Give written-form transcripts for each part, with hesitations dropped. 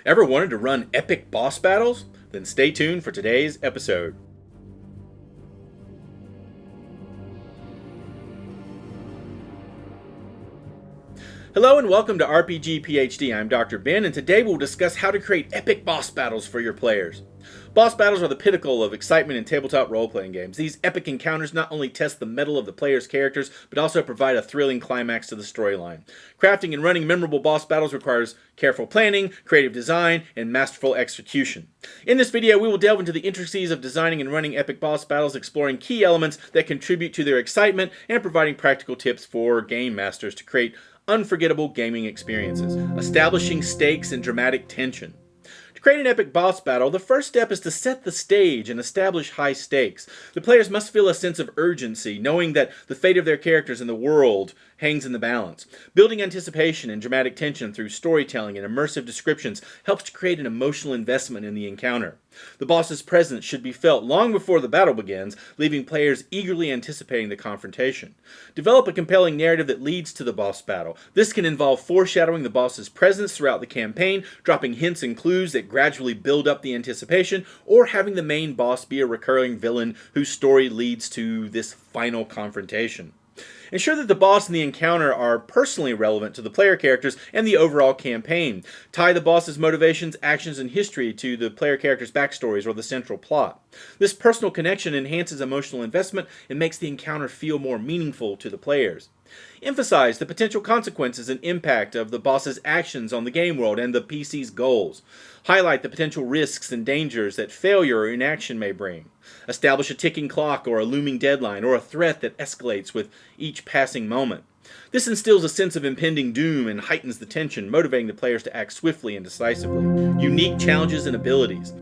Ever wanted to run epic boss battles? Then stay tuned for today's episode. Hello and welcome to RPG PhD. I'm Dr. Ben, and today we'll discuss how to create epic boss battles for your players. Boss battles are the pinnacle of excitement in tabletop role-playing games. These epic encounters not only test the mettle of the player's characters, but also provide a thrilling climax to the storyline. Crafting and running memorable boss battles requires careful planning, creative design, and masterful execution. In this video, we will delve into the intricacies of designing and running epic boss battles, exploring key elements that contribute to their excitement, and providing practical tips for game masters to create unforgettable gaming experiences. Establishing stakes and dramatic tension. To create an epic boss battle, the first step is to set the stage and establish high stakes. The players must feel a sense of urgency, knowing that the fate of their characters and the world hangs in the balance. Building anticipation and dramatic tension through storytelling and immersive descriptions helps to create an emotional investment in the encounter. The boss's presence should be felt long before the battle begins, leaving players eagerly anticipating the confrontation. Develop a compelling narrative that leads to the boss battle. This can involve foreshadowing the boss's presence throughout the campaign, dropping hints and clues that gradually build up the anticipation, or having the main boss be a recurring villain whose story leads to this final confrontation. Ensure that the boss and the encounter are personally relevant to the player characters and the overall campaign. Tie the boss's motivations, actions, and history to the player characters' backstories or the central plot. This personal connection enhances emotional investment and makes the encounter feel more meaningful to the players. Emphasize the potential consequences and impact of the boss's actions on the game world and the PC's goals. Highlight the potential risks and dangers that failure or inaction may bring. Establish a ticking clock or a looming deadline or a threat that escalates with each passing moment. This instills a sense of impending doom and heightens the tension, motivating the players to act swiftly and decisively. Unique challenges and abilities.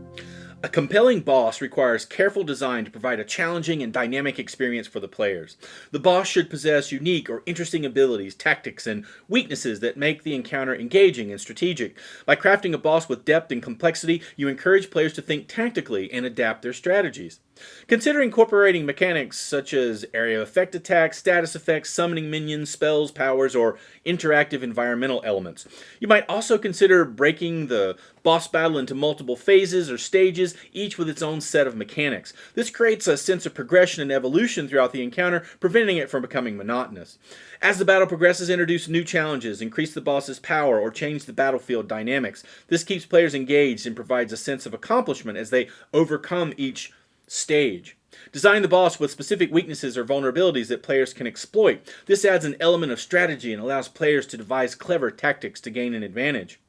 A compelling boss requires careful design to provide a challenging and dynamic experience for the players. The boss should possess unique or interesting abilities, tactics, and weaknesses that make the encounter engaging and strategic. By crafting a boss with depth and complexity, you encourage players to think tactically and adapt their strategies. Consider incorporating mechanics such as area effect attacks, status effects, summoning minions, spells, powers, or interactive environmental elements. You might also consider breaking the boss battle into multiple phases or stages, each with its own set of mechanics. This creates a sense of progression and evolution throughout the encounter, preventing it from becoming monotonous. As the battle progresses, introduce new challenges, increase the boss's power, or change the battlefield dynamics. This keeps players engaged and provides a sense of accomplishment as they overcome each stage. Design the boss with specific weaknesses or vulnerabilities that players can exploit. This adds an element of strategy and allows players to devise clever tactics to gain an advantage.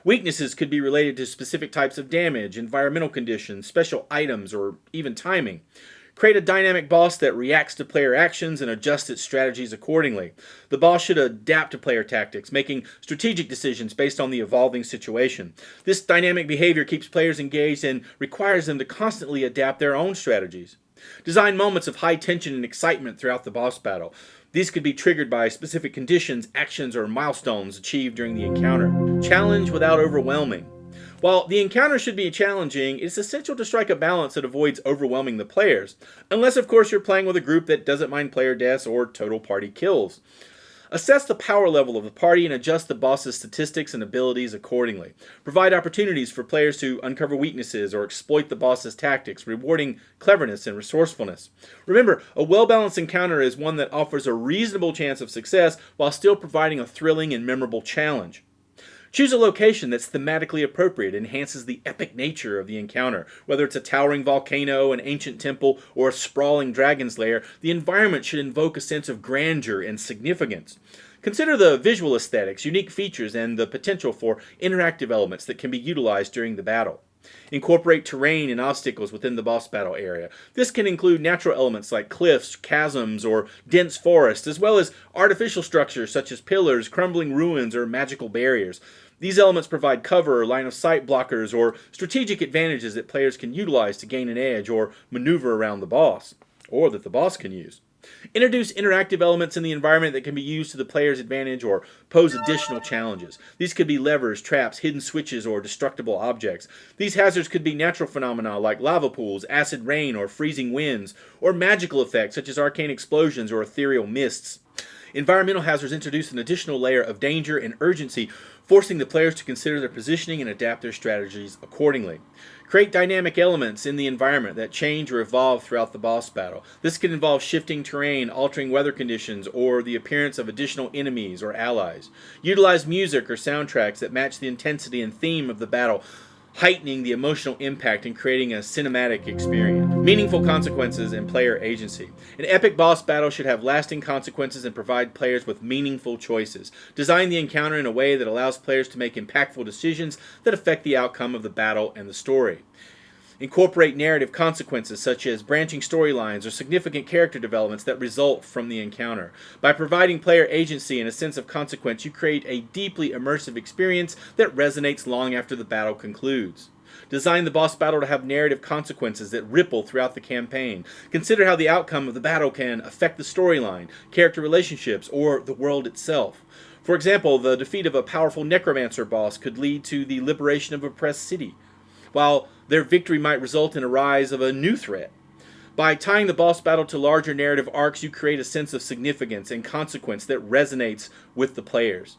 Weaknesses could be related to specific types of damage, environmental conditions, special items, or even timing. Create a dynamic boss that reacts to player actions and adjusts its strategies accordingly. The boss should adapt to player tactics, making strategic decisions based on the evolving situation. This dynamic behavior keeps players engaged and requires them to constantly adapt their own strategies. Design moments of high tension and excitement throughout the boss battle. These could be triggered by specific conditions, actions, or milestones achieved during the encounter. Challenge without overwhelming. While the encounter should be challenging, it's essential to strike a balance that avoids overwhelming the players, unless of course you're playing with a group that doesn't mind player deaths or total party kills. Assess the power level of the party and adjust the boss's statistics and abilities accordingly. Provide opportunities for players to uncover weaknesses or exploit the boss's tactics, rewarding cleverness and resourcefulness. Remember, a well-balanced encounter is one that offers a reasonable chance of success while still providing a thrilling and memorable challenge. Choose a location that's thematically appropriate and enhances the epic nature of the encounter. Whether it's a towering volcano, an ancient temple, or a sprawling dragon's lair, the environment should invoke a sense of grandeur and significance. Consider the visual aesthetics, unique features, and the potential for interactive elements that can be utilized during the battle. Incorporate terrain and obstacles within the boss battle area. This can include natural elements like cliffs, chasms, or dense forests, as well as artificial structures such as pillars, crumbling ruins, or magical barriers. These elements provide cover, line-of-sight blockers, or strategic advantages that players can utilize to gain an edge or maneuver around the boss, or that the boss can use. Introduce interactive elements in the environment that can be used to the player's advantage or pose additional challenges. These could be levers, traps, hidden switches, or destructible objects. These hazards could be natural phenomena like lava pools, acid rain, or freezing winds, or magical effects such as arcane explosions or ethereal mists. Environmental hazards introduce an additional layer of danger and urgency, forcing the players to consider their positioning and adapt their strategies accordingly. Create dynamic elements in the environment that change or evolve throughout the boss battle. This can involve shifting terrain, altering weather conditions, or the appearance of additional enemies or allies. Utilize music or soundtracks that match the intensity and theme of the battle, heightening the emotional impact and creating a cinematic experience. Meaningful consequences and player agency. An epic boss battle should have lasting consequences and provide players with meaningful choices. Design the encounter in a way that allows players to make impactful decisions that affect the outcome of the battle and the story. Incorporate narrative consequences such as branching storylines or significant character developments that result from the encounter. By providing player agency and a sense of consequence, you create a deeply immersive experience that resonates long after the battle concludes. Design the boss battle to have narrative consequences that ripple throughout the campaign. Consider how the outcome of the battle can affect the storyline, character relationships, or the world itself. For example, the defeat of a powerful necromancer boss could lead to the liberation of a oppressed city, while their victory might result in a rise of a new threat. By tying the boss battle to larger narrative arcs, you create a sense of significance and consequence that resonates with the players.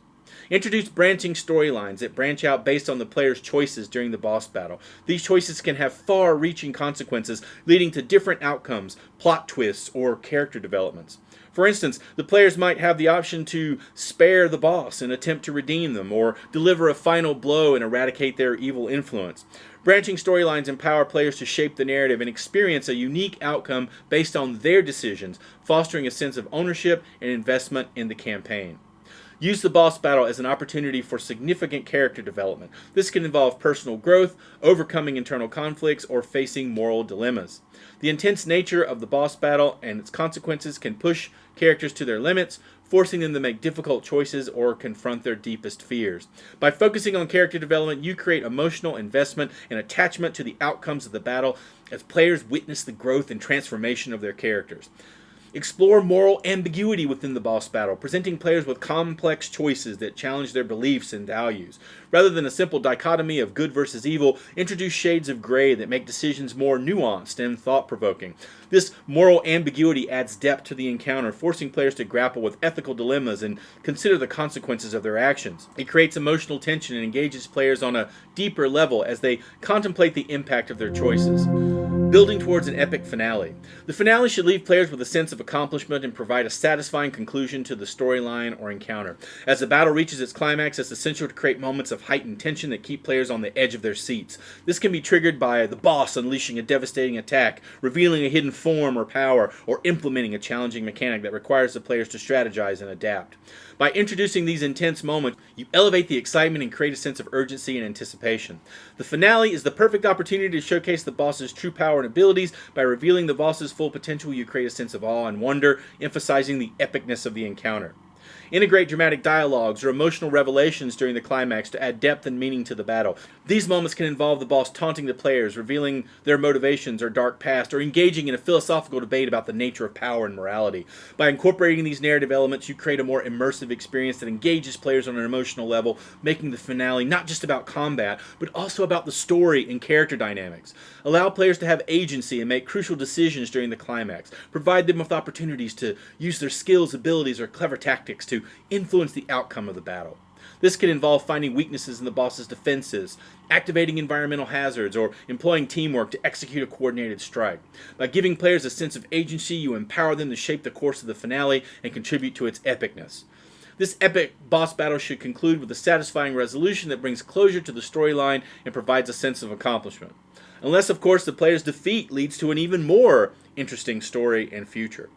Introduce branching storylines that branch out based on the player's choices during the boss battle. These choices can have far-reaching consequences, leading to different outcomes, plot twists, or character developments. For instance, the players might have the option to spare the boss and attempt to redeem them, or deliver a final blow and eradicate their evil influence. Branching storylines empower players to shape the narrative and experience a unique outcome based on their decisions, fostering a sense of ownership and investment in the campaign. Use the boss battle as an opportunity for significant character development. This can involve personal growth, overcoming internal conflicts, or facing moral dilemmas. The intense nature of the boss battle and its consequences can push characters to their limits, forcing them to make difficult choices or confront their deepest fears. By focusing on character development, you create emotional investment and attachment to the outcomes of the battle as players witness the growth and transformation of their characters. Explore moral ambiguity within the boss battle, presenting players with complex choices that challenge their beliefs and values. Rather than a simple dichotomy of good versus evil, introduce shades of gray that make decisions more nuanced and thought-provoking. This moral ambiguity adds depth to the encounter, forcing players to grapple with ethical dilemmas and consider the consequences of their actions. It creates emotional tension and engages players on a deeper level as they contemplate the impact of their choices. Building towards an epic finale. The finale should leave players with a sense of accomplishment and provide a satisfying conclusion to the storyline or encounter. As the battle reaches its climax, it's essential to create moments of heightened tension that keep players on the edge of their seats. This can be triggered by the boss unleashing a devastating attack, revealing a hidden form or power, or implementing a challenging mechanic that requires the players to strategize and adapt. By introducing these intense moments, you elevate the excitement and create a sense of urgency and anticipation. The finale is the perfect opportunity to showcase the boss's true power and abilities. By revealing the boss's full potential, you create a sense of awe and wonder, emphasizing the epicness of the encounter. Integrate dramatic dialogues or emotional revelations during the climax to add depth and meaning to the battle. These moments can involve the boss taunting the players, revealing their motivations or dark past, or engaging in a philosophical debate about the nature of power and morality. By incorporating these narrative elements, you create a more immersive experience that engages players on an emotional level, making the finale not just about combat, but also about the story and character dynamics. Allow players to have agency and make crucial decisions during the climax. Provide them with opportunities to use their skills, abilities, or clever tactics to influence the outcome of the battle. This can involve finding weaknesses in the boss's defenses, activating environmental hazards, or employing teamwork to execute a coordinated strike. By giving players a sense of agency, you empower them to shape the course of the finale and contribute to its epicness. This epic boss battle should conclude with a satisfying resolution that brings closure to the storyline and provides a sense of accomplishment. Unless, of course, the player's defeat leads to an even more interesting story and future.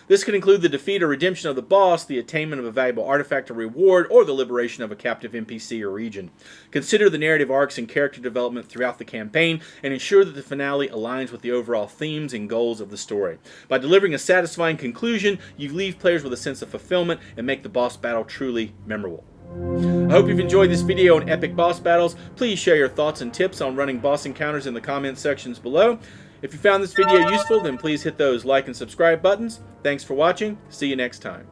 This could include the defeat or redemption of the boss, the attainment of a valuable artifact or reward, or the liberation of a captive NPC or region. Consider the narrative arcs and character development throughout the campaign, and ensure that the finale aligns with the overall themes and goals of the story. By delivering a satisfying conclusion, you leave players with a sense of fulfillment and make the boss battle truly memorable. I hope you've enjoyed this video on epic boss battles. Please share your thoughts and tips on running boss encounters in the comment sections below. If you found this video useful, then please hit those like and subscribe buttons. Thanks for watching. See you next time.